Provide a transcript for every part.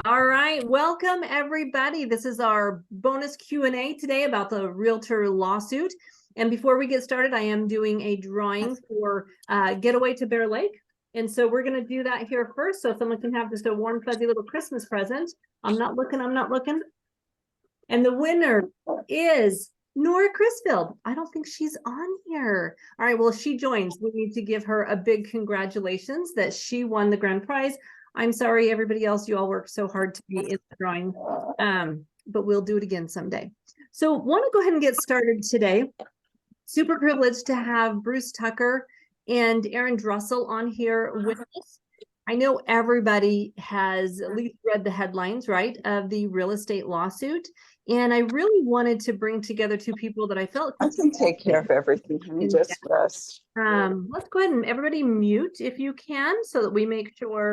All right, welcome everybody. This is our bonus Q&A today about the realtor lawsuit. And before we get started, I am doing a drawing for Getaway to Bear Lake. And so we're going to do that here first, so someone can have just a warm, fuzzy little Christmas present. I'm not looking. And the winner is Nora Crisfield. I don't think she's on here. All right, well, if she joins, we need to give her a big congratulations that she won the grand prize. I'm sorry, everybody else, you all worked so hard to be in the drawing, but we'll do it again someday. So want to go ahead and get started today. Super privileged to have Bruce Tucker and Aaron Drussell on here with us. I know everybody has at least read the headlines, right, of the real estate lawsuit. And I really wanted to bring together two people that I felt I can take care of everything. Just rest. Let's go ahead and everybody mute if you can, so that we make sure.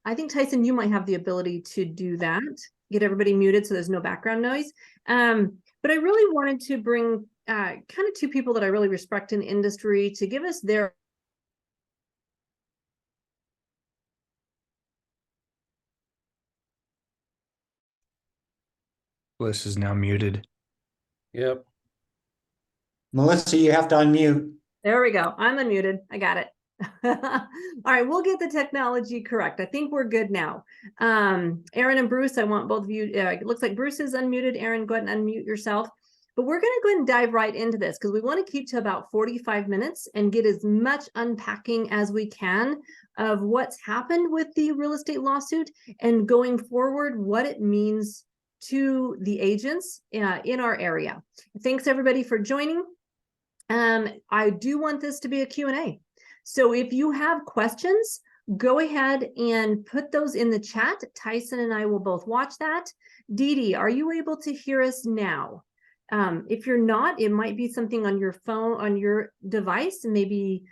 I think Tyson, you might have the ability to do that. Get everybody muted so there's no background noise. But I really wanted to bring kind of two people that I really respect in the industry to give us their Bliss is now muted. Yep. Melissa, you have to unmute. There we go. I'm unmuted. I got it. All right, we'll get the technology correct. I think we're good now. Aaron and Bruce, I want both of you. It looks like Bruce is unmuted. Aaron, go ahead and unmute yourself. But we're going to go ahead and dive right into this because we want to keep to about 45 minutes and get as much unpacking as we can of what's happened with the real estate lawsuit and going forward, what it means to the agents in our area. Thanks everybody for joining. I do want this to be a Q&A. So if you have questions, go ahead and put those in the chat. Tyson and I will both watch that. Dee Dee, are you able to hear us now? If you're not, it might be something on your phone, on your device, and maybe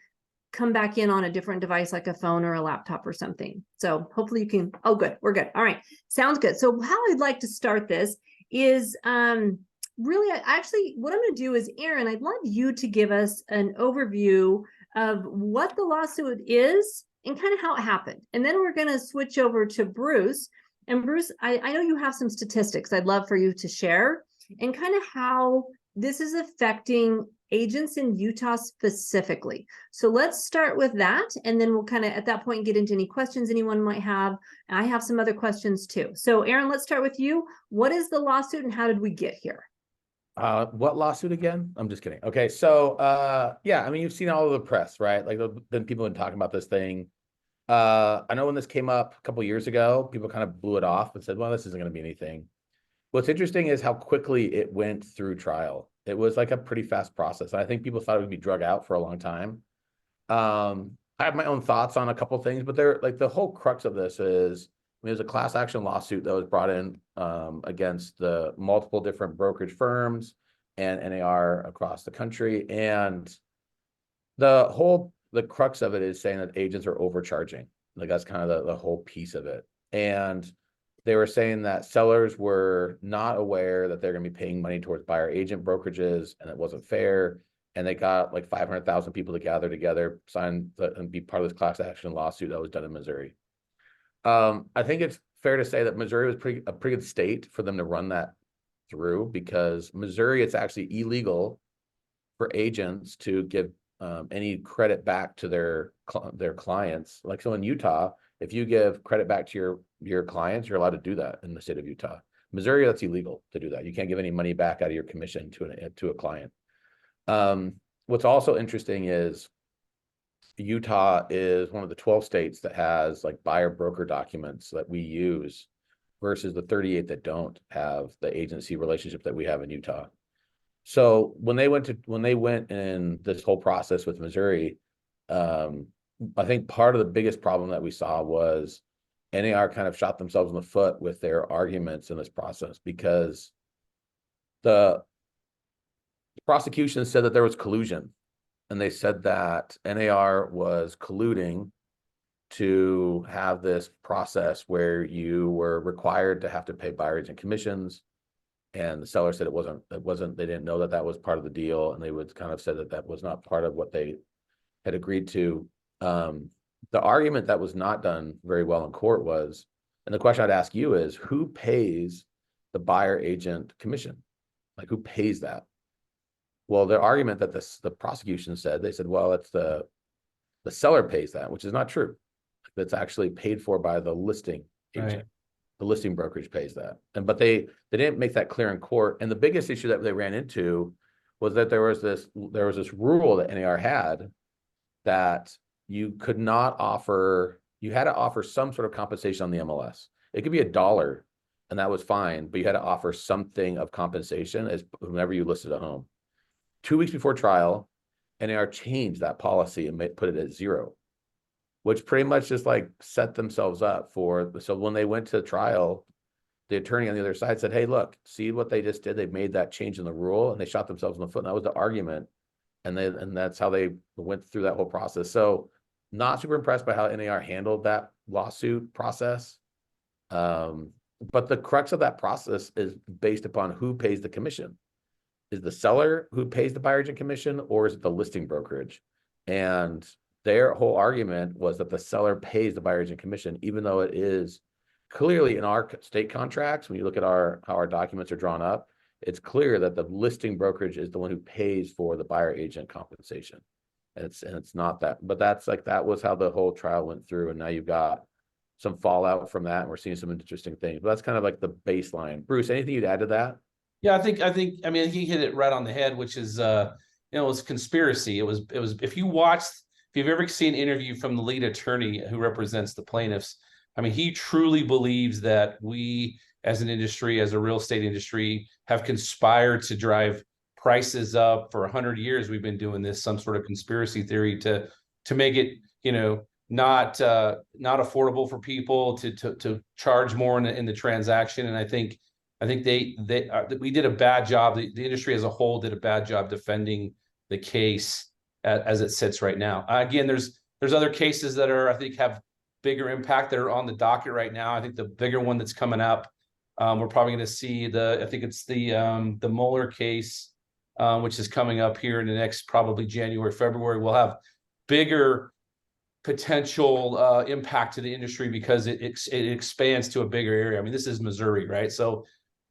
come back in on a different device like a phone or a laptop or something. So hopefully you can, oh good, we're good. All right, sounds good. So how I'd like to start this is really, actually what I'm gonna do is, Aaron, I'd love you to give us an overview of what the lawsuit is and kind of how it happened. And then we're gonna switch over to Bruce. And Bruce, I know you have some statistics I'd love for you to share and kind of how this is affecting agents in Utah specifically. So let's start with that. And then we'll kind of at that point get into any questions anyone might have. I have some other questions too. So Aaron, let's start with you. What is the lawsuit and how did we get here? What lawsuit again? I'm just kidding. Okay, so yeah, I mean, you've seen all of the press, right? Like then people have been talking about this thing. I know when this came up a couple of years ago, people kind of blew it off and said, well, this isn't going to be anything. What's interesting is how quickly it went through trial. It was like a pretty fast process. I think people thought it would be drug out for a long time. I have my own thoughts on a couple of things, but they're like the whole crux of this is, I mean, there's a class action lawsuit that was brought in against the multiple different brokerage firms and NAR across the country. And the crux of it is saying that agents are overcharging. Like that's kind of the whole piece of it. And they were saying that sellers were not aware that they're going to be paying money towards buyer agent brokerages and it wasn't fair. And they got like 500,000 people to gather together, sign and be part of this class action lawsuit that was done in Missouri. I think it's fair to say that Missouri was a pretty good state for them to run that through because Missouri, it's actually illegal for agents to give any credit back to their clients. Like so in Utah, if you give credit back to your clients, you're allowed to do that in the state of Utah. Missouri, that's illegal to do that. You can't give any money back out of your commission to a client. What's also interesting is Utah is one of the 12 states that has like buyer broker documents that we use versus the 38 that don't have the agency relationship that we have in Utah. So when they went in this whole process with Missouri, I think part of the biggest problem that we saw was NAR kind of shot themselves in the foot with their arguments in this process because the prosecution said that there was collusion. And they said that NAR was colluding to have this process where you were required to have to pay buyer agent commissions. And the seller said it wasn't, they didn't know that was part of the deal. And they would kind of said that was not part of what they had agreed to. The argument that was not done very well in court was And the question I'd ask you is, who pays the buyer agent commission? Like, who pays that? Well, the argument that the prosecution said, they said, well, it's the seller pays that, which is not true. That's actually paid for by the listing agent. Right. The listing brokerage pays that. But they didn't make that clear in court. And the biggest issue that they ran into was that there was this rule that NAR had that you could not offer, you had to offer some sort of compensation on the MLS. It could be $1 and that was fine, but you had to offer something of compensation as whenever you listed a home. 2 weeks before trial, NAR changed that policy and put it at 0, which pretty much just like set themselves up for. So when they went to trial, the attorney on the other side said, hey, look, see what they just did? They made that change in the rule and they shot themselves in the foot. And that was the argument. And that's how they went through that whole process. So not super impressed by how NAR handled that lawsuit process. But the crux of that process is based upon who pays the commission. Is the seller who pays the buyer agent commission, or is it the listing brokerage? And their whole argument was that the seller pays the buyer agent commission, even though it is clearly in our state contracts. When you look at how our documents are drawn up, it's clear that the listing brokerage is the one who pays for the buyer agent compensation. And it's not that, but that was how the whole trial went through. And now you've got some fallout from that, and we're seeing some interesting things. But that's kind of like the baseline. Bruce, anything you'd add to that? Yeah, I mean, he hit it right on the head, which is, it was conspiracy. It was, if you've ever seen an interview from the lead attorney who represents the plaintiffs, I mean, he truly believes that we as an industry, as a real estate industry, have conspired to drive prices up for 100 years. We've been doing this, some sort of conspiracy theory to make it, not affordable for people to charge more in the transaction. And I think we did a bad job. The industry as a whole did a bad job defending the case as it sits right now. Again, there's other cases that I think have bigger impact that are on the docket right now. I think the bigger one that's coming up, we're probably going to see I think it's the Mueller case, which is coming up here in the next probably January, February. We'll have bigger potential impact to the industry because it expands to a bigger area. I mean, this is Missouri, right? So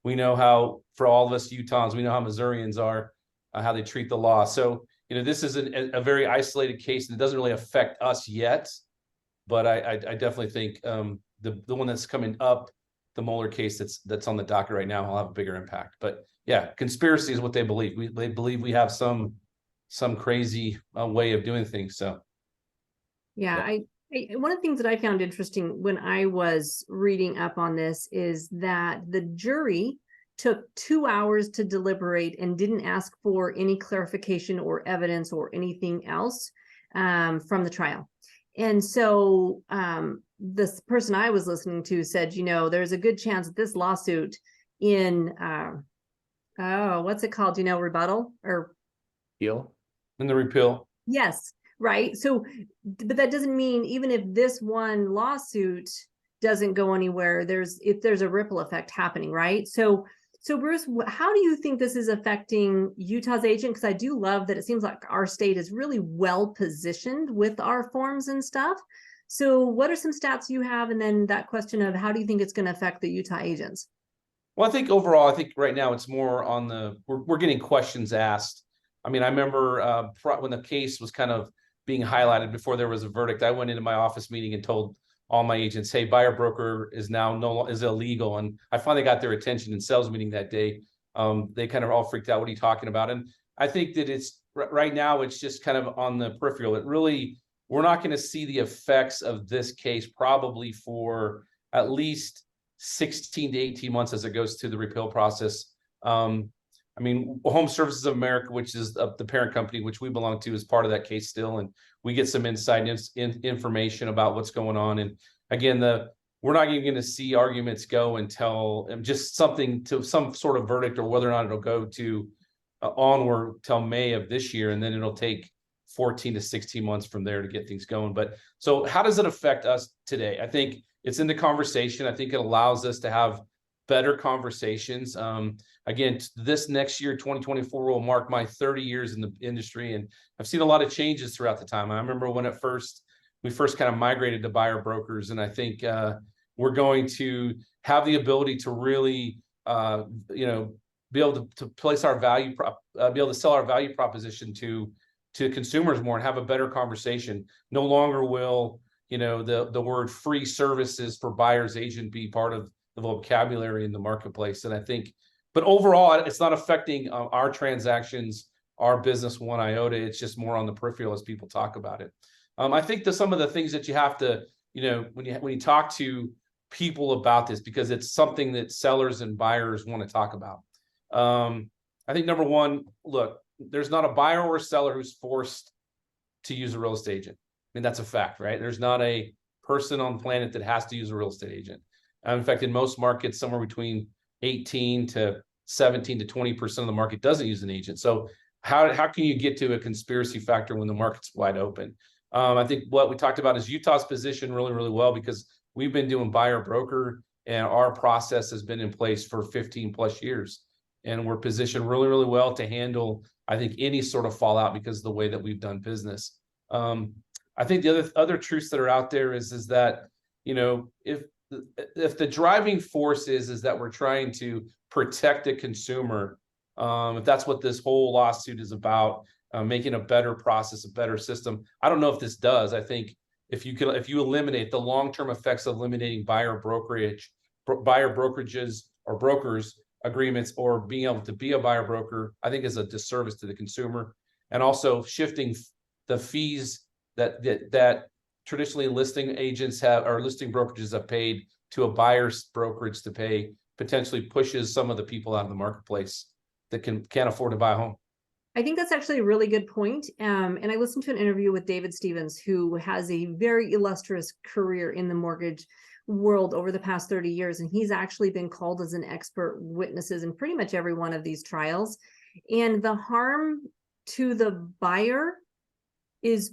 we know how, for all of us Utahns, we know how Missourians are, how they treat the law. So, this is a very isolated case and it doesn't really affect us yet. But I definitely think the one that's coming up, the Mueller case that's on the docket right now, will have a bigger impact. But yeah, conspiracy is what they believe. They believe we have some crazy way of doing things. So Yeah, one of the things that I found interesting when I was reading up on this is that the jury took 2 hours to deliberate and didn't ask for any clarification or evidence or anything else from the trial. And so this person I was listening to said, there's a good chance that this lawsuit in, what's it called? Rebuttal or Appeal? in the repeal. Yes. Right. So, but that doesn't mean even if this one lawsuit doesn't go anywhere, if there's a ripple effect happening, right? So Bruce, how do you think this is affecting Utah's agent? Because I do love that it seems like our state is really well positioned with our forms and stuff. So what are some stats you have? And then that question of how do you think it's going to affect the Utah agents? Well, I think overall, right now it's more on we're getting questions asked. I mean, I remember when the case was kind of being highlighted before there was a verdict, I went into my office meeting and told all my agents, hey, buyer broker is now is illegal. And I finally got their attention in sales meeting that day. They kind of all freaked out. What are you talking about? And I think that it's right now, it's just kind of on the peripheral. We're not going to see the effects of this case probably for at least 16 to 18 months as it goes through the repeal process. I mean, Home Services of America, which is the parent company, which we belong to, is part of that case still. And we get some inside information about what's going on. And again, we're not even going to see arguments go until just something to some sort of verdict, or whether or not it'll go to onward till May of this year. And then it'll take 14 to 16 months from there to get things going. But so how does it affect us today? I think it's in the conversation. I think it allows us to have better conversations. Again, this next year, 2024, will mark my 30 years in the industry, and I've seen a lot of changes throughout the time. I remember when we first kind of migrated to buyer brokers, and I think we're going to have the ability to really, you know, be able to place our value be able to sell our value proposition to consumers more and have a better conversation. No longer will, you know, the word free services for buyer's agent be part of the vocabulary in the marketplace. And I think, but overall, it's not affecting our transactions, our business one iota. It's just more on the peripheral as people talk about it. I think that some of the things that you have to, you know, when you talk to people about this, because it's something that sellers and buyers want to talk about. I think number one, look, there's not a buyer or a seller who's forced to use a real estate agent. I mean, that's a fact, right? There's not a person on the planet that has to use a real estate agent. In fact, in most markets, somewhere between 18 to 17 to 20% of the market doesn't use an agent. So how can you get to a conspiracy factor when the market's wide open? I think what we talked about is Utah's position really, really well, because we've been doing buyer broker and our process has been in place for 15 plus years. And we're positioned really, really well to handle, I think, any sort of fallout because of the way that we've done business. I think the other truths that are out there is that, you know, if the driving force is that we're trying to protect the consumer, if that's what this whole lawsuit is about, making a better process, a better system. I don't know if this does. I think if you eliminate the long-term effects of eliminating buyer brokerages or brokers agreements, or being able to be a buyer broker, I think is a disservice to the consumer. And also shifting the fees that traditionally listing agents have, or listing brokerages have paid to a buyer's brokerage to pay, potentially pushes some of the people out of the marketplace that can't afford to buy a home. I think that's actually a really good point. And I listened to an interview with David Stevens, who has a very illustrious career in the mortgage world over the past 30 years. And he's actually been called as an expert witnesses in pretty much every one of these trials. And the harm to the buyer is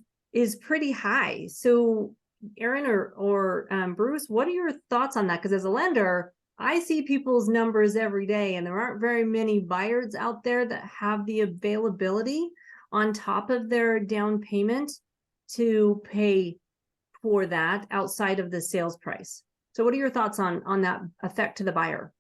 pretty high. So Aaron or Bruce, what are your thoughts on that? Because as a lender, I see people's numbers every day, and there aren't very many buyers out there that have the availability on top of their down payment to pay for that outside of the sales price. So what are your thoughts on that effect to the buyer?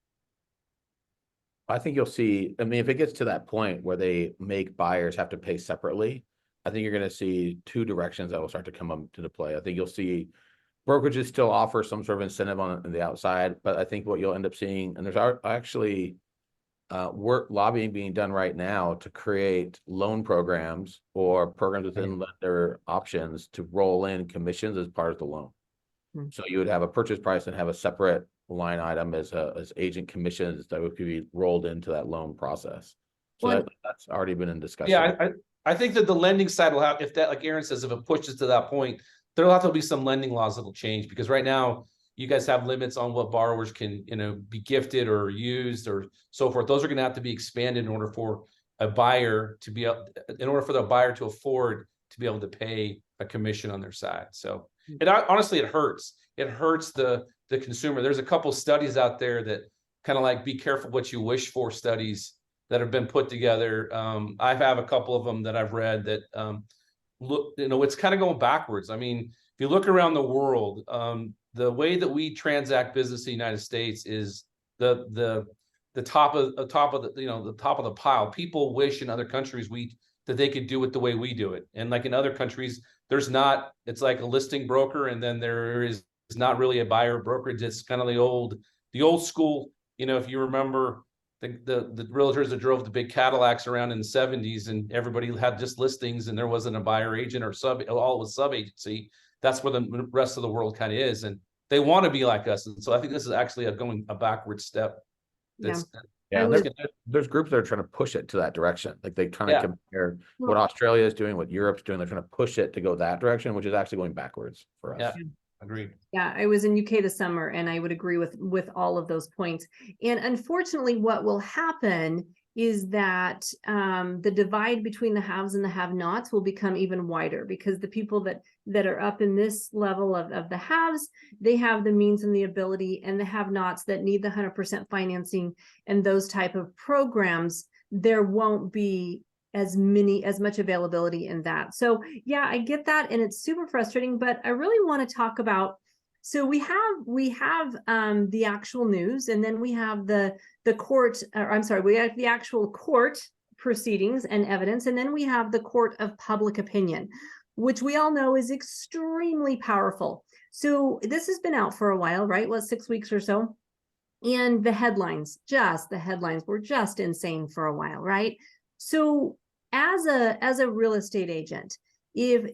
I think you'll see, I mean, if it gets to that point where they make buyers have to pay separately, I think you're going to see two directions that will start to come up to the play. I think you'll see brokerages still offer some sort of incentive on the outside, but I think what you'll end up seeing, and there's actually work lobbying being done right now to create loan programs or programs within lender options to roll in commissions as part of the loan. So you would have a purchase price and have a separate line item as agent commissions that would be rolled into that loan process. So that's already been in discussion. Yeah, I think that the lending side will have, if that, like Aaron says, if it pushes to that point, there'll have to be some lending laws that'll change, because right now you guys have limits on what borrowers can, you know, be gifted or used or so forth. Those are going to have to be expanded in order for a buyer to be able, in order for the buyer to afford to be able to pay a commission on their side. So it honestly, it hurts. It hurts the consumer. There's a couple studies out there that kind of like be careful what you wish for studies that have been put together. I have a couple of them that I've read that look, you know, it's kind of going backwards. I mean, if you look around the world, the way that we transact business in the United States is the top of the, you know, the top of the pile. People wish in other countries that they could do it the way we do it. And like in other countries, there's not, it's like a listing broker, and then there is not really a buyer brokerage. It's kind of the old school, you know, if you remember the realtors that drove the big Cadillacs around in the 70s, and everybody had just listings and there wasn't a buyer agent or all was sub agency. That's where the rest of the world kind of is. And they want to be like us. And so I think this is actually a backward step. There's groups that are trying to push it to that direction. Like they're trying to compare what Australia is doing, what Europe's doing. They're trying to push it to go that direction, which is actually going backwards for us. Yeah, agreed. Yeah, I was in UK this summer, and I would agree with all of those points. And unfortunately, what will happen is that the divide between the haves and the have-nots will become even wider, because the people that are up in this level of the haves, they have the means and the ability, and the have-nots that need the 100% financing and those type of programs, there won't be as much availability in that. So yeah, I get that, and it's super frustrating, but I really want to talk about So we have the actual news, and then we have the court, or I'm sorry, we have the actual court proceedings and evidence, and then we have the court of public opinion, which we all know is extremely powerful. So this has been out for a while, right? Well, 6 weeks or so. And the headlines were just insane for a while, right? So as a real estate agent, if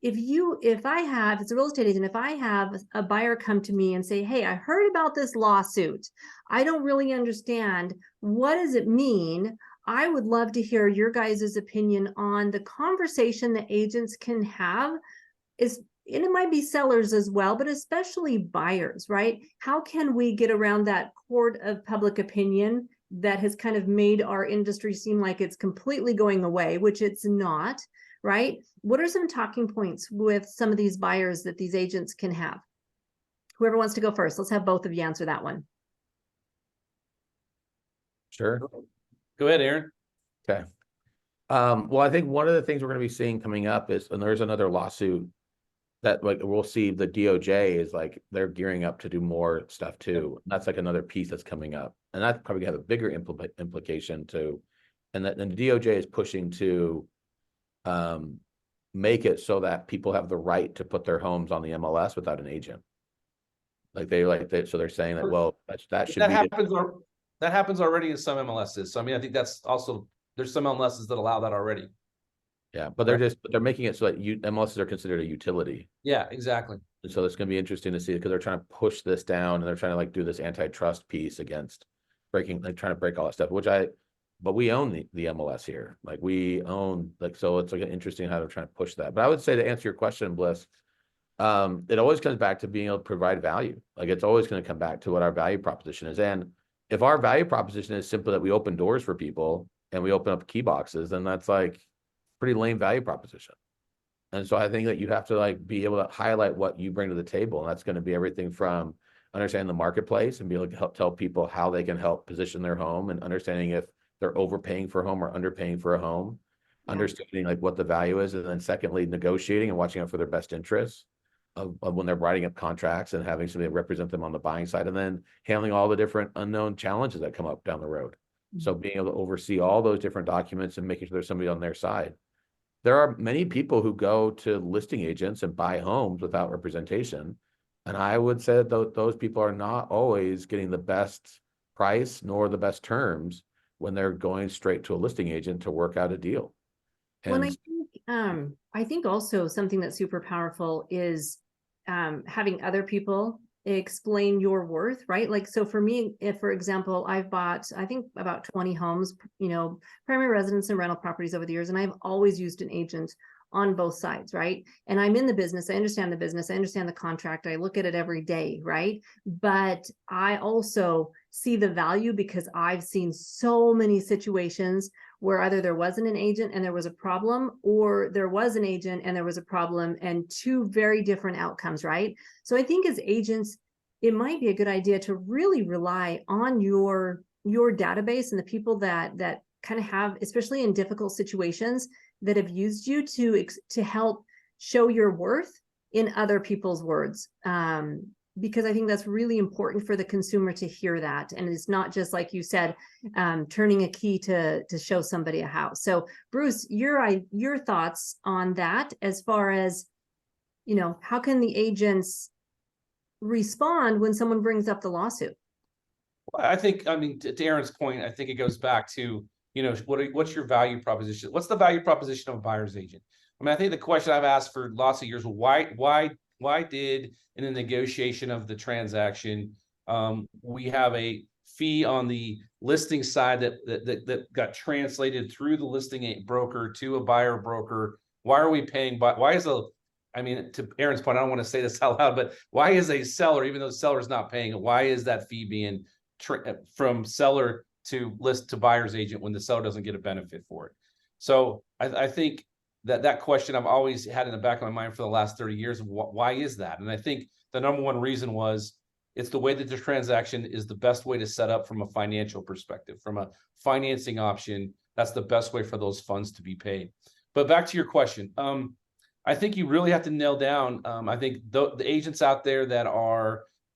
it's a real estate agent, if I have a buyer come to me and say, hey, I heard about this lawsuit, I don't really understand, what does it mean? I would love to hear your guys' opinion on the conversation that agents can have, and it might be sellers as well, but especially buyers, right? How can we get around that court of public opinion that has kind of made our industry seem like it's completely going away, which it's not, right? What are some talking points with some of these buyers that these agents can have? Whoever wants to go first, let's have both of you answer that one. Sure. Go ahead, Aaron. Okay. Well, I think one of the things we're going to be seeing coming up is, and there's another lawsuit that like we'll see, the DOJ is like they're gearing up to do more stuff too. That's like another piece that's coming up, and that's probably gonna have a bigger implication too. And the DOJ is pushing to make it so that people have the right to put their homes on the MLS without an agent. So they're saying that, well, that should be That happens already in some MLSs. So I mean, I think that's also, there's some MLSs that allow that already. Yeah, but they're making it so that MLSs are considered a utility. Yeah, exactly. And so it's going to be interesting to see, because they're trying to push this down, and they're trying to like do this antitrust piece against trying to break all that stuff, but we own the MLS here. Like we own, like, so it's like interesting how they're trying to push that. But I would say, to answer your question, Bliss, it always comes back to being able to provide value. Like it's always going to come back to what our value proposition is. And if our value proposition is simply that we open doors for people and we open up key boxes, then that's like pretty lame value proposition. And so I think that you have to like be able to highlight what you bring to the table. And that's going to be everything from understanding the marketplace and be able to help tell people how they can help position their home, and understanding if they're overpaying for a home or underpaying for a home, understanding like what the value is. And then secondly, negotiating and watching out for their best interests of when they're writing up contracts, and having somebody represent them on the buying side, and then handling all the different unknown challenges that come up down the road. So being able to oversee all those different documents and making sure there's somebody on their side. There are many people who go to listing agents and buy homes without representation. And I would say that those people are not always getting the best price nor the best terms when they're going straight to a listing agent to work out a deal. And I think also something that's super powerful is having other people explain your worth, right? Like, so for me, if, for example, I've bought, I think about 20 homes, primary residence and rental properties over the years, and I've always used an agent on both sides, right? And I'm in the business, I understand the business, I understand the contract, I look at it every day, right? But I also see the value, because I've seen so many situations where either there wasn't an agent and there was a problem, or there was an agent and there was a problem, and two very different outcomes, right? So I think as agents, it might be a good idea to really rely on your database and the people that kind of have, especially in difficult situations, that have used you to help show your worth in other people's words. Because I think that's really important for the consumer to hear that. And it's not just, like you said, turning a key to show somebody a house. So Bruce, your thoughts on that, as far as, how can the agents respond when someone brings up the lawsuit? I think, I mean, to Aaron's point, I think it goes back to, what's your value proposition? What's the value proposition of a buyer's agent? I mean, I think the question I've asked for lots of years, why did, in the negotiation of the transaction, we have a fee on the listing side that got translated through the listing broker to a buyer broker? Why are we paying? To Aaron's point, I don't want to say this out loud, but why is a seller, even though the seller is not paying it, why is that fee being from seller to list to buyer's agent when the seller doesn't get a benefit for it? So I think that question I've always had in the back of my mind for the last 30 years. Why is that? And I think the number one reason was it's the way that the transaction is the best way to set up from a financial perspective, from a financing option. That's the best way for those funds to be paid. But back to your question. I think you really have to nail down. I think the agents out there that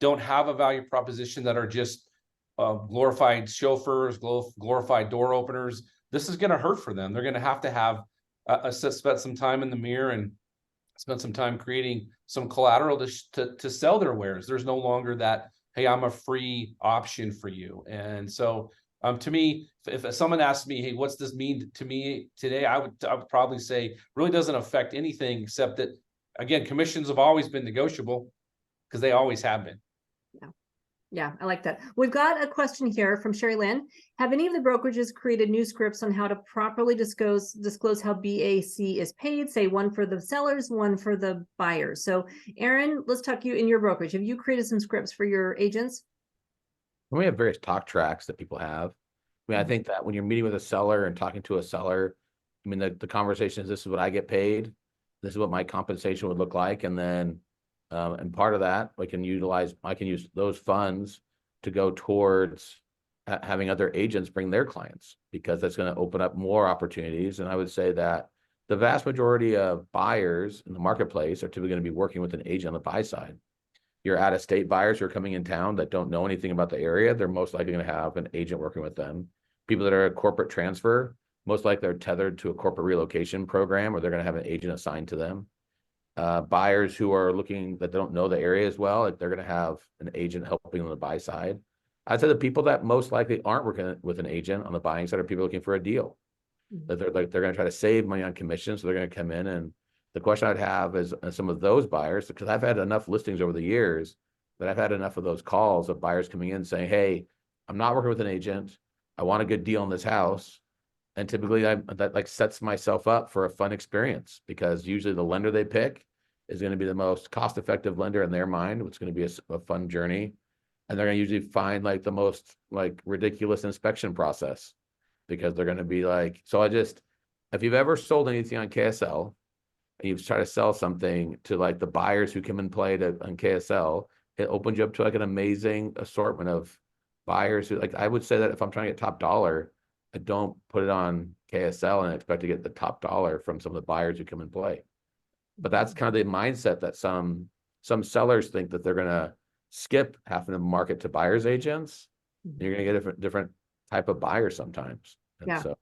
don't have a value proposition, that are just glorified chauffeurs, glorified door openers, this is going to hurt for them. They're going to have spend some time in the mirror and spend some time creating some collateral to sell their wares. There's no longer that, hey, I'm a free option for you. And so to me, if someone asked me, hey, what's this mean to me today, I would probably say really doesn't affect anything, except that, again, commissions have always been negotiable because they always have been. Yeah, I like that. We've got a question here from Sherry Lynn. Have any of the brokerages created new scripts on how to properly disclose how BAC is paid? Say one for the sellers, one for the buyers. So Aaron, let's talk you in your brokerage. Have you created some scripts for your agents? We have various talk tracks that people have. I mean, I think that when you're meeting with a seller and talking to a seller, I mean, the conversation is, this is what I get paid. This is what my compensation would look like. And then, and part of that, I can use those funds to go towards having other agents bring their clients, because that's going to open up more opportunities. And I would say that the vast majority of buyers in the marketplace are typically going to be working with an agent on the buy side. Your out-of-state buyers who are coming in town that don't know anything about the area, they're most likely going to have an agent working with them. People that are a corporate transfer, most likely they're tethered to a corporate relocation program, or they're going to have an agent assigned to them. Buyers who are looking, that don't know the area as well, like, they're going to have an agent helping on the buy side. I'd say the people that most likely aren't working with an agent on the buying side are people looking for a deal. That they're going to try to save money on commission, so they're going to come in. And the question I'd have is some of those buyers, because I've had enough listings over the years that I've had enough of those calls of buyers coming in saying, hey, I'm not working with an agent. I want a good deal on this house. And typically that like sets myself up for a fun experience, because usually the lender they pick is going to be the most cost-effective lender in their mind. It's going to be a fun journey. And they're going to usually find like the most like ridiculous inspection process, because they're going to be like, if you've ever sold anything on KSL, and you've tried to sell something to like the buyers who come and play on KSL, it opens you up to like an amazing assortment of buyers who, like, I would say that if I'm trying to get top dollar, I don't put it on KSL and expect to get the top dollar from some of the buyers who come and play. But that's kind of the mindset that some sellers think, that they're going to skip having to market to buyers agents. You're going to get a different type of buyer sometimes. And Yeah. so,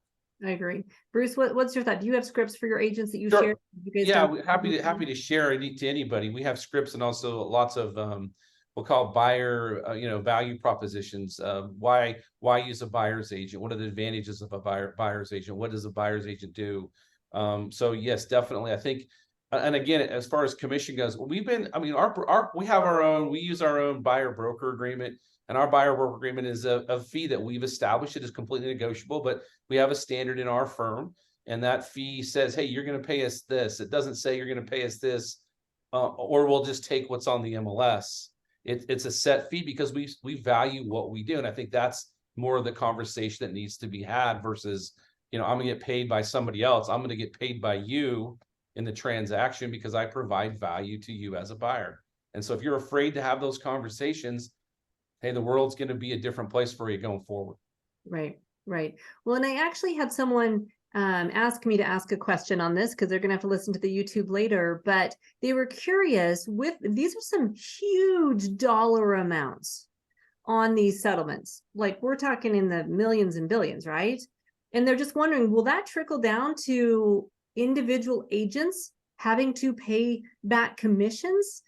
I agree. Bruce, what's your thought? Do you have scripts for your agents that you Sure. share? You guys Yeah, done- we're happy to share it to anybody. We have scripts and also lots of we'll call buyer value propositions. Why use a buyer's agent? What are the advantages of a buyer's agent? What does a buyer's agent do? So yes, definitely. I think, and again, as far as commission goes, we use our own buyer broker agreement. And our buyer broker agreement is a fee that we've established. It is completely negotiable, but we have a standard in our firm. And that fee says, hey, you're going to pay us this. It doesn't say you're going to pay us this, or we'll just take what's on the MLS. It's a set fee because we value what we do. And I think that's more of the conversation that needs to be had versus, I'm going to get paid by somebody else. I'm going to get paid by you in the transaction because I provide value to you as a buyer. And so if you're afraid to have those conversations, hey, the world's going to be a different place for you going forward. Right. Well, and I actually had someone ask me to ask a question on this, because they're going to have to listen to the YouTube later, but they were curious these are some huge dollar amounts on these settlements. Like, we're talking in the millions and billions, right? And they're just wondering, will that trickle down to individual agents having to pay back commissions?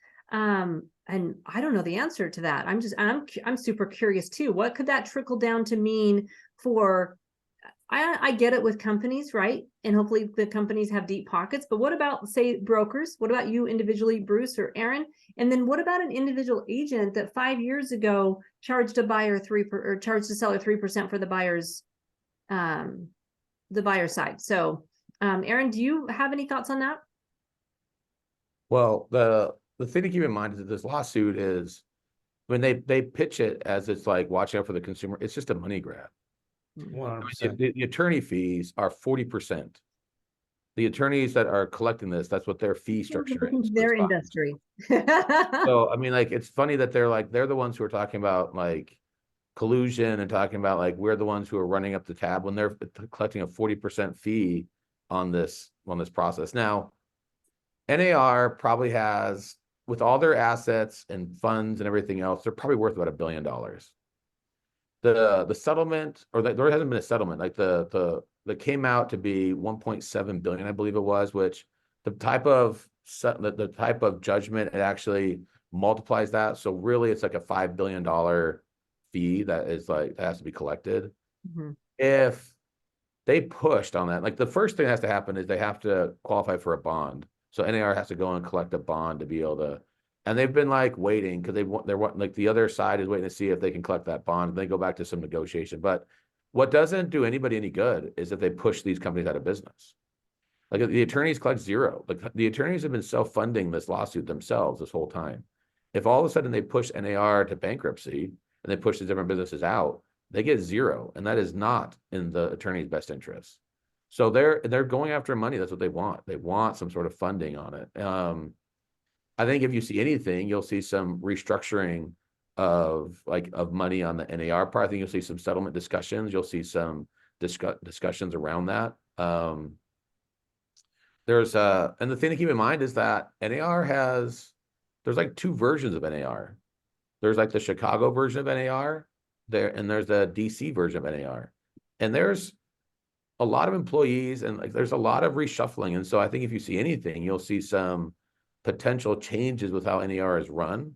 And I don't know the answer to that. I'm super curious too. What could that trickle down to mean for, I get it with companies, right? And hopefully the companies have deep pockets, but what about, say, brokers? What about you individually, Bruce or Aaron? And then what about an individual agent that 5 years ago charged a buyer charged a seller 3% for the buyer's side? So Aaron, do you have any thoughts on that? well, the thing to keep in mind is that this lawsuit is, when they pitch it as it's like watching out for the consumer, it's just a money grab. 100%. The attorney fees are 40%. The attorneys that are collecting this, that's what their fee structure is. Their industry. So, I mean, like, it's funny that they're the ones who are talking about like collusion and talking about like, we're the ones who are running up the tab when they're collecting a 40% fee on this process. Now, NAR probably has, with all their assets and funds and everything else, they're probably worth about $1 billion. The settlement, or there hasn't been a settlement, like that came out to be 1.7 billion, I believe it was, which the type of the type of judgment, it actually multiplies that. So really it's like a $5 billion fee that is like, that has to be collected. Mhm. If they pushed on that, like the first thing that has to happen is they have to qualify for a bond. So NAR has to go and collect a bond to be able to, and they've been like waiting because they're like the other side is waiting to see if they can collect that bond and then go back to some negotiation. But what doesn't do anybody any good is if they push these companies out of business. Like the attorneys collect zero. Like the attorneys have been self-funding this lawsuit themselves this whole time. If all of a sudden they push NAR to bankruptcy and they push the different businesses out, they get zero, and that is not in the attorney's best interest. So they're going after money. That's what they want. They want some sort of funding on it. I think if you see anything, you'll see some restructuring of money on the NAR part. I think you'll see some settlement discussions. You'll see some discussions around that. And the thing to keep in mind is that there's like two versions of NAR. There's like the Chicago version of NAR and there's the DC version of NAR. And there's a lot of employees and like there's a lot of reshuffling. And so I think if you see anything, you'll see some potential changes with how NAR is run.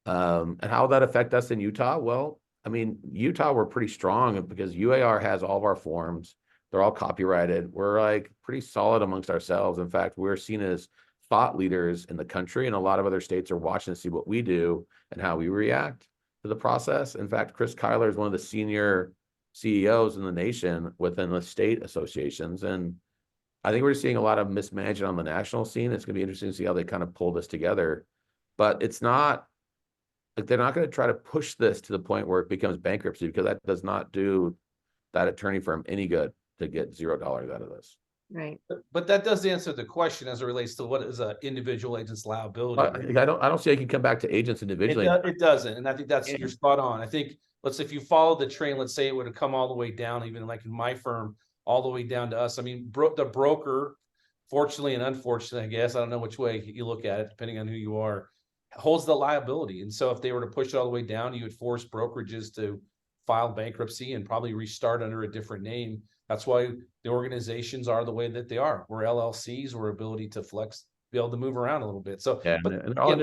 And how that affect us in Utah? Well, I mean, Utah, we're pretty strong because UAR has all of our forms. They're all copyrighted. We're like pretty solid amongst ourselves. In fact, we're seen as thought leaders in the country, and a lot of other states are watching to see what we do and how we react to the process. In fact, Chris Kyler is one of the senior CEOs in the nation within the state associations. And I think we're seeing a lot of mismanagement on the national scene. It's going to be interesting to see how they kind of pull this together. But it's not like they're not going to try to push this to the point where it becomes bankruptcy, because that does not do that attorney firm any good to get $0 out of this. Right. But that does answer the question as it relates to what is an individual agent's liability. I don't see how you can come back to agents individually. It doesn't, and I think that's you're spot on. I think if you follow the train, let's say it would have come all the way down, even like in my firm, all the way down to us. I mean, the broker, fortunately and unfortunately, I guess, I don't know which way you look at it, depending on who you are, holds the liability. And so if they were to push it all the way down, you would force brokerages to file bankruptcy and probably restart under a different name. That's why the organizations are the way that they are. We're LLCs, we're ability to flex, be able to move around a little bit. So, Yeah, but and all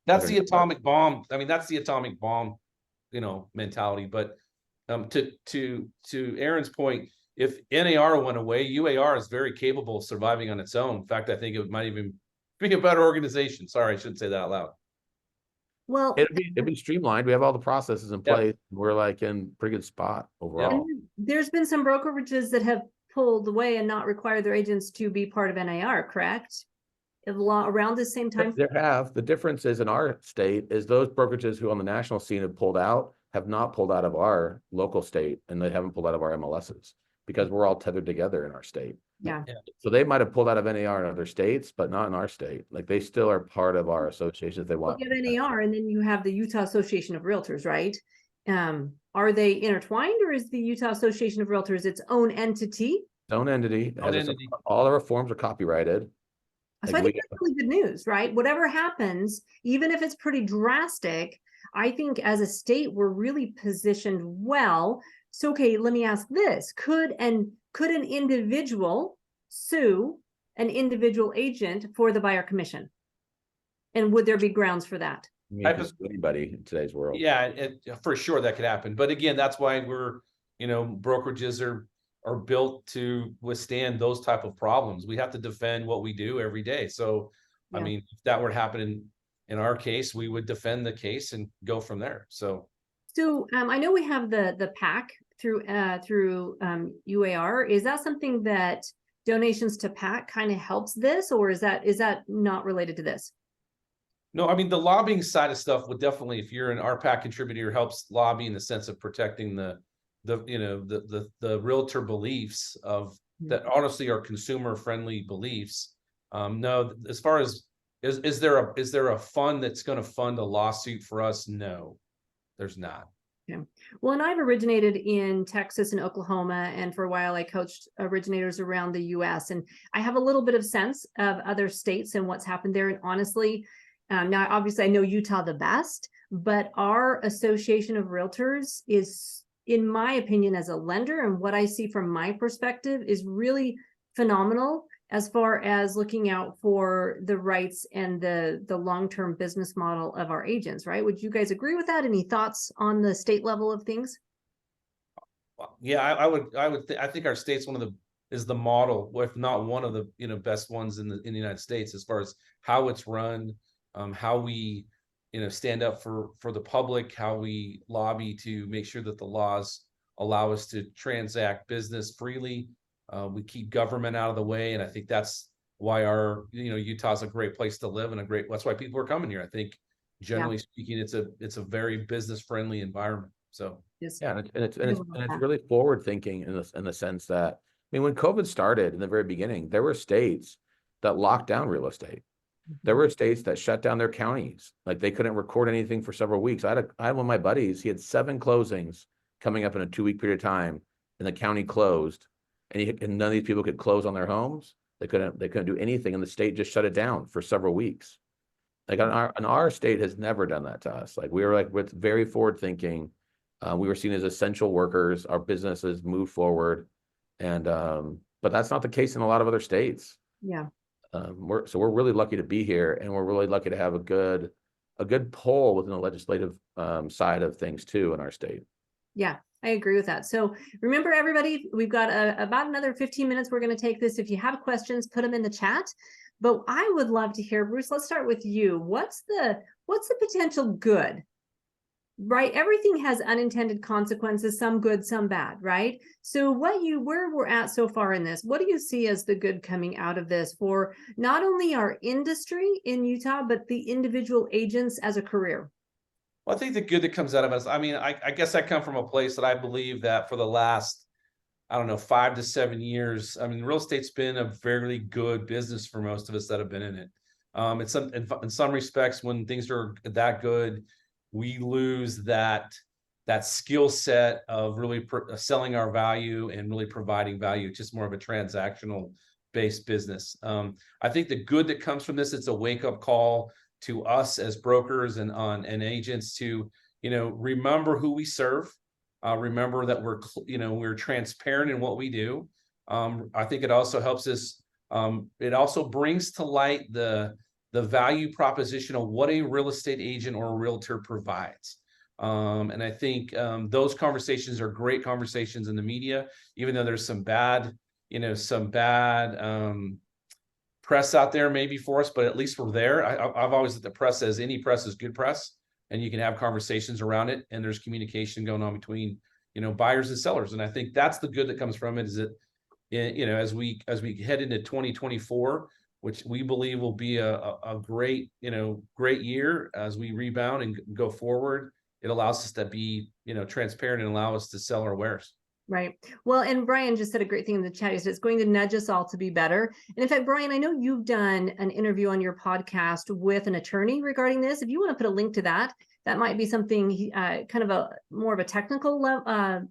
that's the atomic bomb. I mean, that's the atomic bomb, mentality. But to Aaron's point, if NAR went away, UAR is very capable of surviving on its own. In fact, I think it might even be a better organization. Sorry, I shouldn't say that out loud. Well, it'd be streamlined. We have all the processes in place. We're like in pretty good spot overall. there's been some brokerages that have pulled away and not required their agents to be part of NAR, correct? Around the same time. The difference is in our state is those brokerages who on the national scene have pulled out have not pulled out of our local state, and they haven't pulled out of our MLSs because we're all tethered together in our state. Yeah. So they might have pulled out of NAR in other states, but not in our state. Like they still are part of our association if they want. You have NAR, and then you have the Utah Association of Realtors, right? Are they intertwined, or is the Utah Association of Realtors its own entity? Its own entity. All of our forms are copyrighted. So I think that's really good news, right? Whatever happens, even if it's pretty drastic, I think as a state, we're really positioned well. So, okay, let me ask this. Could an individual sue an individual agent for the buyer commission? And would there be grounds for that? Anybody in today's world. Yeah, for sure that could happen. But again, that's why brokerages are built to withstand those type of problems. We have to defend what we do every day. So, I mean, if that were to happen in our case, we would defend the case and go from there. So I know we have the PAC through UAR. Is that something that donations to PAC kind of helps this, or is that not related to this? No, I mean, the lobbying side of stuff would definitely, if you're an RPAC contributor, helps lobby in the sense of protecting the realtor beliefs of that honestly are consumer friendly beliefs. No, as far as is there a fund that's going to fund a lawsuit for us? No, there's not. Well, and I've originated in Texas and Oklahoma, and for a while I coached originators around the US, and I have a little bit of sense of other states and what's happened there. And honestly, now obviously I know Utah the best, but our association of realtors is, in my opinion, as a lender, and what I see from my perspective, is really phenomenal as far as looking out for the rights and the long-term business model of our agents, right? Would you guys agree with that? Any thoughts on the state level of things? Well, yeah, I think our state's is the model, if not one of the, best ones in the United States, as far as how it's run, how we, stand up for the public, how we lobby to make sure that the laws allow us to transact business freely. We keep government out of the way, and I think that's why our, Utah's a great place to live, and that's why people are coming here. I think, generally speaking, it's a very business friendly environment. So yeah, and it's really forward thinking in the sense that, I mean, when COVID started in the very beginning, there were states that locked down real estate. There were states that shut down their counties, like they couldn't record anything for several weeks. I had one of my buddies. He had 7 closings coming up in a 2-week period of time, and the county closed. And none of these people could close on their homes. They couldn't do anything, and the state just shut it down for several weeks. Like our state has never done that to us. Like we were with very forward thinking. We were seen as essential workers. Our businesses moved forward, and but that's not the case in a lot of other states. Yeah. We're really lucky to be here, and we're really lucky to have a good pull within the legislative side of things too in our state. Yeah, I agree with that. So remember, everybody, we've got about another 15 minutes. We're going to take this. If you have questions, put them in the chat. But I would love to hear, Bruce, let's start with you. What's the potential good? Right? Everything has unintended consequences, some good, some bad, right? So where we're at so far in this, what do you see as the good coming out of this for not only our industry in Utah, but the individual agents as a career? Well, I think the good that comes out of us, I mean, I guess I come from a place that I believe that for the last, 5 to 7 years, I mean, real estate's been a very good business for most of us that have been in it. In some respects, when things are that good, we lose that skill set of really selling our value and really providing value. It's just more of a transactional based business. I think the good that comes from this, it's a wake up call to us as brokers and agents to, remember who we serve. Remember that we're transparent in what we do. I think it also helps us. It also brings to light the value proposition of what a real estate agent or a realtor provides. And I think those conversations are great conversations in the media, even though there's some bad press out there maybe for us, but at least we're there. I've always looked at the press as any press is good press, and you can have conversations around it, and there's communication going on between, buyers and sellers. And I think that's the good that comes from it, is that, as we head into 2024, which we believe will be a great year as we rebound and go forward. It allows us to be, transparent and allow us to sell our wares. Right. Well, and Brian just said a great thing in the chat. He said it's going to nudge us all to be better. And in fact, Brian, I know you've done an interview on your podcast with an attorney regarding this. If you want to put a link to that, that might be something kind of a more of a technical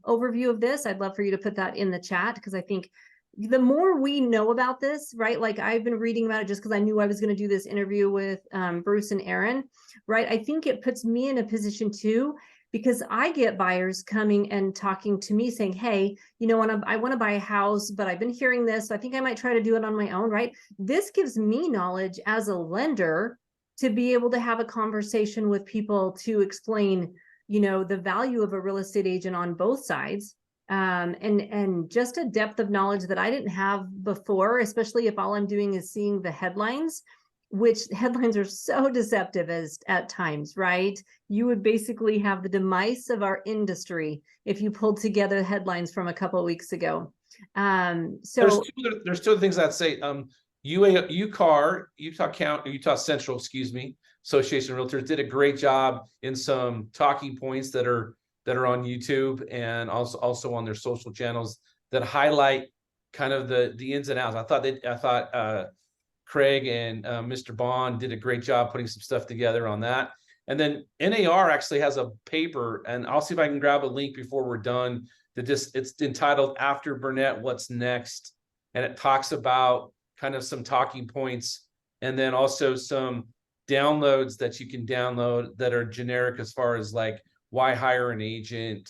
overview of this. I'd love for you to put that in the chat, because I think the more we know about this, right? Like I've been reading about it just because I knew I was going to do this interview with Bruce and Aaron, right? I think it puts me in a position too, because I get buyers coming and talking to me saying, hey, I want to buy a house, but I've been hearing this, so I think I might try to do it on my own, right? This gives me knowledge as a lender to be able to have a conversation with people to explain, the value of a real estate agent on both sides. And just a depth of knowledge that I didn't have before, especially if all I'm doing is seeing the headlines, which headlines are so deceptive at times, right? You would basically have the demise of our industry if you pulled together headlines from a couple of weeks ago. So there's two other things I'd say. Utah Central, Association of Realtors did a great job in some talking points that are on YouTube and also on their social channels that highlight kind of the ins and outs. I thought Craig and Mr. Bond did a great job putting some stuff together on that. And then NAR actually has a paper, and I'll see if I can grab a link before we're done. It's entitled "After Burnett, What's Next," and it talks about kind of some talking points, and then also some downloads that you can download that are generic as far as like why hire an agent.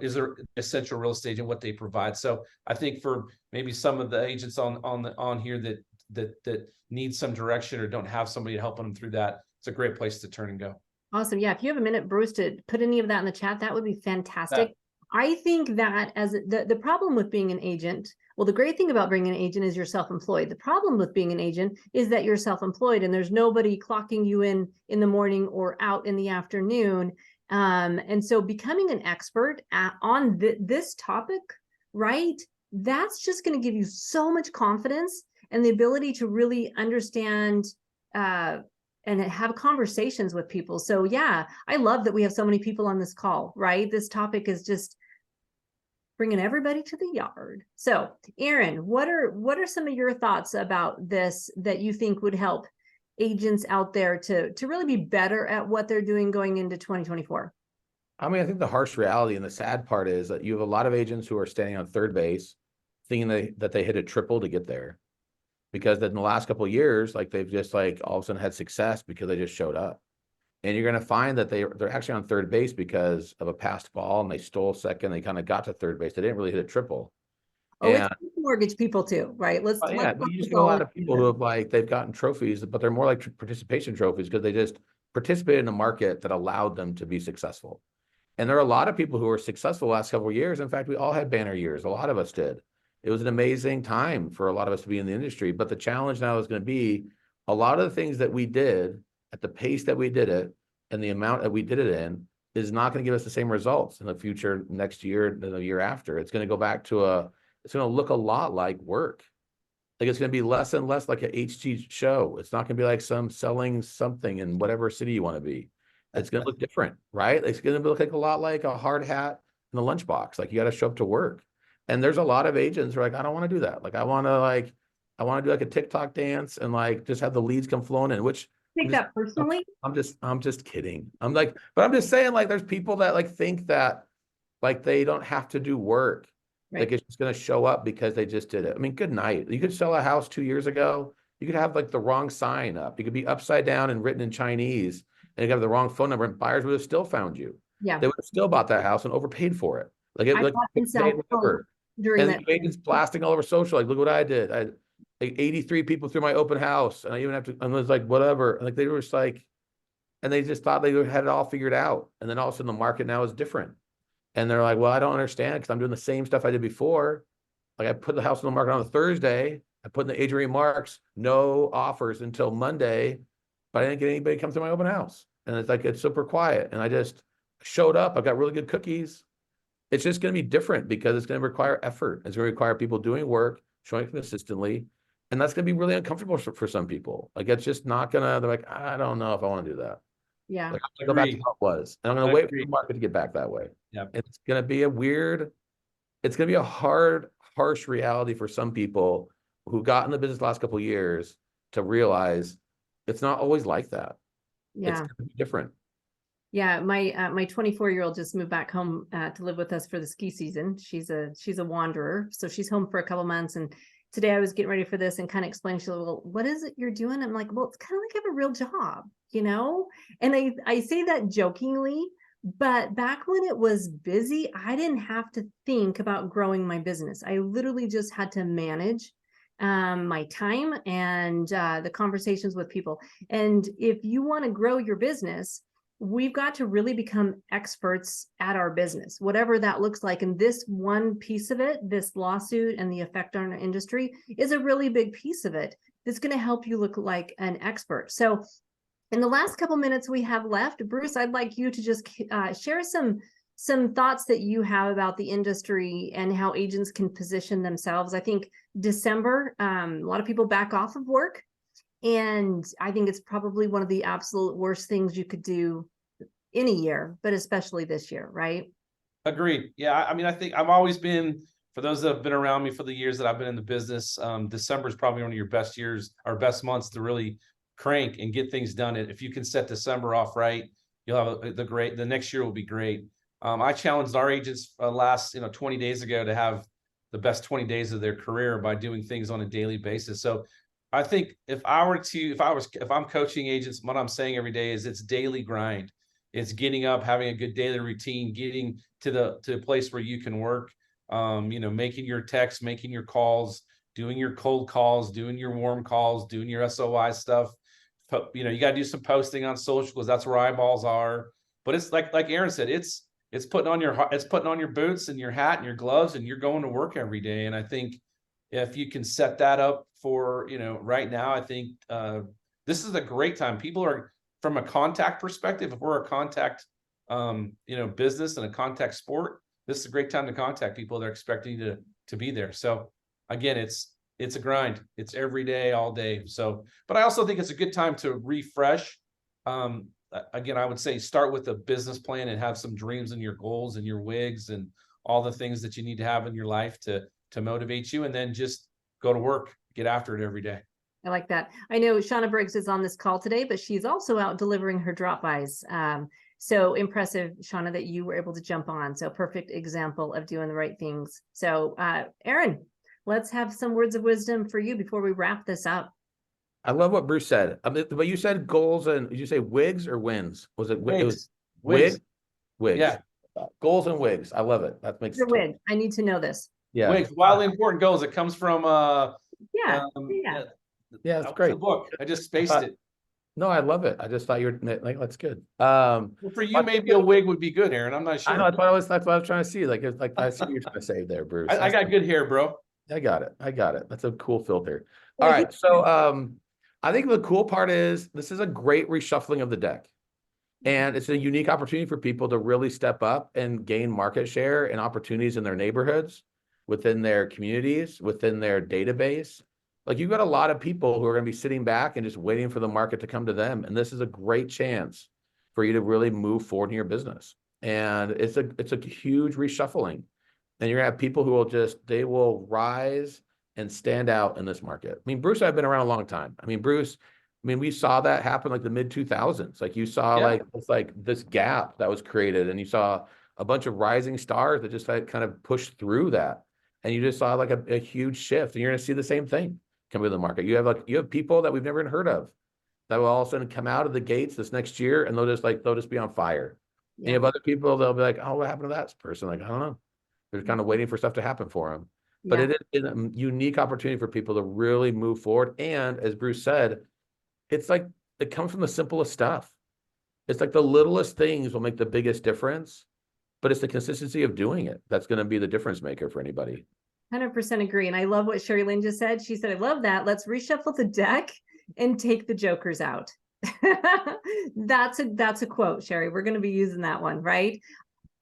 Is there essential real estate and what they provide? So I think for maybe some of the agents on here that need some direction or don't have somebody helping them through that, it's a great place to turn and go. Awesome. Yeah. If you have a minute, Bruce, to put any of that in the chat, that would be fantastic. I think that as the problem with being an agent, well, the great thing about being an agent is you're self-employed. The problem with being an agent is that you're self-employed and there's nobody clocking you in the morning or out in the afternoon. And so becoming an expert on this topic, right? That's just going to give you so much confidence and the ability to really understand and have conversations with people. So yeah, I love that we have so many people on this call, right? This topic is just bringing everybody to the yard. So Aaron, what are some of your thoughts about this that you think would help agents out there to really be better at what they're doing going into 2024? I mean, I think the harsh reality and the sad part is that you have a lot of agents who are standing on third base thinking that they hit a triple to get there. Because in the last couple of years, like they've just like all of a sudden had success because they just showed up. And you're going to find that they're actually on third base because of a passed ball and they stole second. They kind of got to third base. They didn't really hit a triple. Oh, and, it's mortgage people too, right? Let's you just get a lot of people who have like, they've gotten trophies, but they're more like participation trophies because they just participated in a market that allowed them to be successful. And there are a lot of people who were successful the last couple of years. In fact, we all had banner years. A lot of us did. It was an amazing time for a lot of us to be in the industry. But the challenge now is going to be a lot of the things that we did at the pace that we did it and the amount that we did it in is not going to give us the same results in the future next year than the year after. It's going to go back to it's going to look a lot like work. Like it's going to be less and less like a HG show. It's not going to be like some selling something in whatever city you want to be. It's going to look different, right? It's going to look like a lot like a hard hat and a lunchbox. Like you got to show up to work. And there's a lot of agents who are like, I don't want to do that. Like, I want to do like a TikTok dance and like just have the leads come flowing in, which take that personally. I'm just kidding. But I'm just saying like, there's people that like think that like they don't have to do work. Right. Like it's just going to show up because they just did it. I mean, good night. You could sell a house 2 years ago. You could have like the wrong sign up. You could be upside down and written in Chinese and you have the wrong phone number and buyers would have still found you. Yeah. They would have still bought that house and overpaid for it. Like it, I like during and that agents blasting all over social, like, look what I did. I like 83 people through my open house, and I even have to, and it was like, whatever. Like they were just like, and they just thought they had it all figured out. And then all of a sudden the market now is different. And they're like, well, I don't understand because I'm doing the same stuff I did before. Like I put the house on the market on a Thursday. I put in the agent remarks, no offers until Monday, but I didn't get anybody come to my open house. And it's like, it's super quiet. And I just showed up. I got really good cookies. It's just going to be different because it's going to require effort. It's going to require people doing work, showing consistently. And that's going to be really uncomfortable for some people. Like, it's just not going to, they're like, I don't know if I want to do that. Yeah. Like, I'm going to go back to how it was. And I'm going to wait for the market to get back that way. Yeah. It's going to be it's going to be a harsh reality for some people who got in the business the last couple of years to realize it's not always like that. Yeah. It's going to be different. Yeah, my 24-year-old just moved back home to live with us for the ski season. She's a wanderer, so she's home for a couple months. And today I was getting ready for this and kind of explaining, she's like, well, what is it you're doing? I'm like, well, it's kind of like I have a real job, you know? And I say that jokingly, but back when it was busy, I didn't have to think about growing my business. I literally just had to manage my time and the conversations with people. And if you want to grow your business, we've got to really become experts at our business, whatever that looks like. And this one piece of it, this lawsuit and the effect on our industry, is a really big piece of it that's going to help you look like an expert. So in the last couple minutes we have left, Bruce, I'd like you to just share some thoughts that you have about the industry and how agents can position themselves. I think December, a lot of people back off of work. And I think it's probably one of the absolute worst things you could do in a year, but especially this year, right? Agreed. Yeah. I mean, I think I've always been, for those that have been around me for the years that I've been in the business, December is probably one of your best years or best months to really crank and get things done. If you can set December off right, you'll have the next year will be great. I challenged our agents last 20 days ago to have the best 20 days of their career by doing things on a daily basis. So I think if I'm coaching agents, what I'm saying every day is it's daily grind. It's getting up, having a good daily routine, getting to a place where you can work, making your texts, making your calls, doing your cold calls, doing your warm calls, doing your SOI stuff. You got to do some posting on social because that's where eyeballs are. But it's like Aaron said, it's putting on your boots and your hat and your gloves, and you're going to work every day. And I think if you can set that up for, right now, I think this is a great time. People are, from a contact perspective, if we're a contact, business and a contact sport, this is a great time to contact people that are expecting to be there. So again, it's a grind. It's every day, all day. So, but I also think it's a good time to refresh. Again, I would say start with a business plan and have some dreams and your goals and your wigs and all the things that you need to have in your life to motivate you, and then just go to work, get after it every day. I like that. I know Shauna Briggs is on this call today, but she's also out delivering her drop-bys. So impressive, Shauna, that you were able to jump on. So perfect example of doing the right things. So Aaron, let's have some words of wisdom for you before we wrap this up. I love what Bruce said. But you said goals, and did you say wigs or wins? Was it Wigs. It was wigs? Wigs. Yeah. Goals and wigs. I love it. That makes Your wig. I need to know this. Yeah. Wigs, wildly important goals. It comes from Yeah. Yeah, it's great. the book. I just spaced it. No, I love it. I just thought you were like, that's good. Well, for you, maybe a wig would be good, Aaron. I'm not sure. I know that's what I was trying to see. Like I see what you're trying to say there, Bruce. I got good hair, bro. I got it. That's a cool filter. All right. So I think the cool part is this is a great reshuffling of the deck. And it's a unique opportunity for people to really step up and gain market share and opportunities in their neighborhoods, within their communities, within their database. Like, you've got a lot of people who are going to be sitting back and just waiting for the market to come to them. And this is a great chance for you to really move forward in your business. And it's a huge reshuffling. And you're going to have people who they will rise and stand out in this market. I mean, Bruce and I have been around a long time. I mean, Bruce, we saw that happen like the mid 2000s. Like, you saw like this gap that was created, and you saw a bunch of rising stars that just kind of pushed through that. And you just saw like a huge shift, and you're going to see the same thing coming to the market. You have people that we've never even heard of that will all of a sudden come out of the gates this next year, and they'll just be on fire. Yeah. And you have other people, they'll be like, oh, what happened to that person? Like, I don't know. They're kind of waiting for stuff to happen for them. But it is a unique opportunity for people to really move forward. And as Bruce said, it's like, it comes from the simplest stuff. It's like the littlest things will make the biggest difference, but it's the consistency of doing it that's going to be the difference maker for anybody. 100% agree. And I love what Sherry Lynn just said. She said, I love that. Let's reshuffle the deck and take the jokers out. That's a quote, Sherry. We're going to be using that one, right?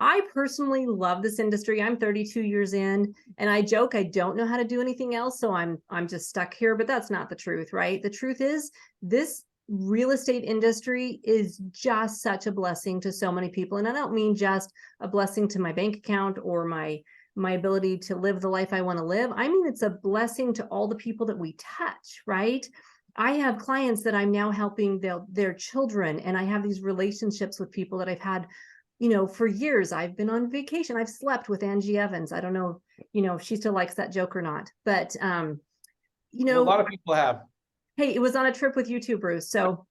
I personally love this industry. I'm 32 years in, and I joke I don't know how to do anything else, so I'm just stuck here, but that's not the truth, right? The truth is, this real estate industry is just such a blessing to so many people. And I don't mean just a blessing to my bank account or my ability to live the life I want to live. I mean, it's a blessing to all the people that we touch, right? I have clients that I'm now helping their children, and I have these relationships with people that I've had, for years. I've been on vacation. I've slept with Angie Evans. I don't know, if she still likes that joke or not, but, a lot of people have. Hey, it was on a trip with you too, Bruce. So,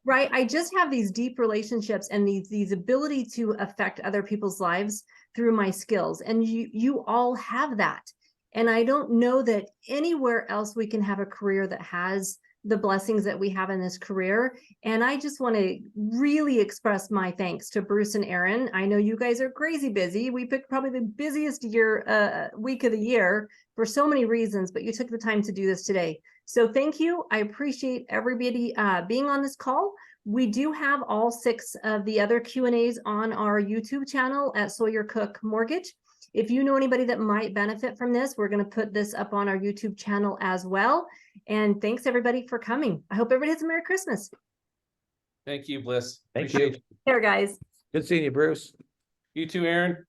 right. I just have these deep relationships and these ability to affect other people's lives through my skills. And you all have that. And I don't know that anywhere else we can have a career that has the blessings that we have in this career. And I just want to really express my thanks to Bruce and Aaron. I know you guys are crazy busy. We picked probably the busiest week of the year for so many reasons, but you took the time to do this today. So thank you. I appreciate everybody being on this call. We do have all 6 of the other Q&As on our YouTube channel at Sawyer Cook Mortgage. If you know anybody that might benefit from this, we're going to put this up on our YouTube channel as well. And thanks everybody for coming. I hope everybody has a Merry Christmas. Thank you, Bliss. Thank Appreciate you. it. Here, guys. Good seeing you, Bruce. You too, Aaron.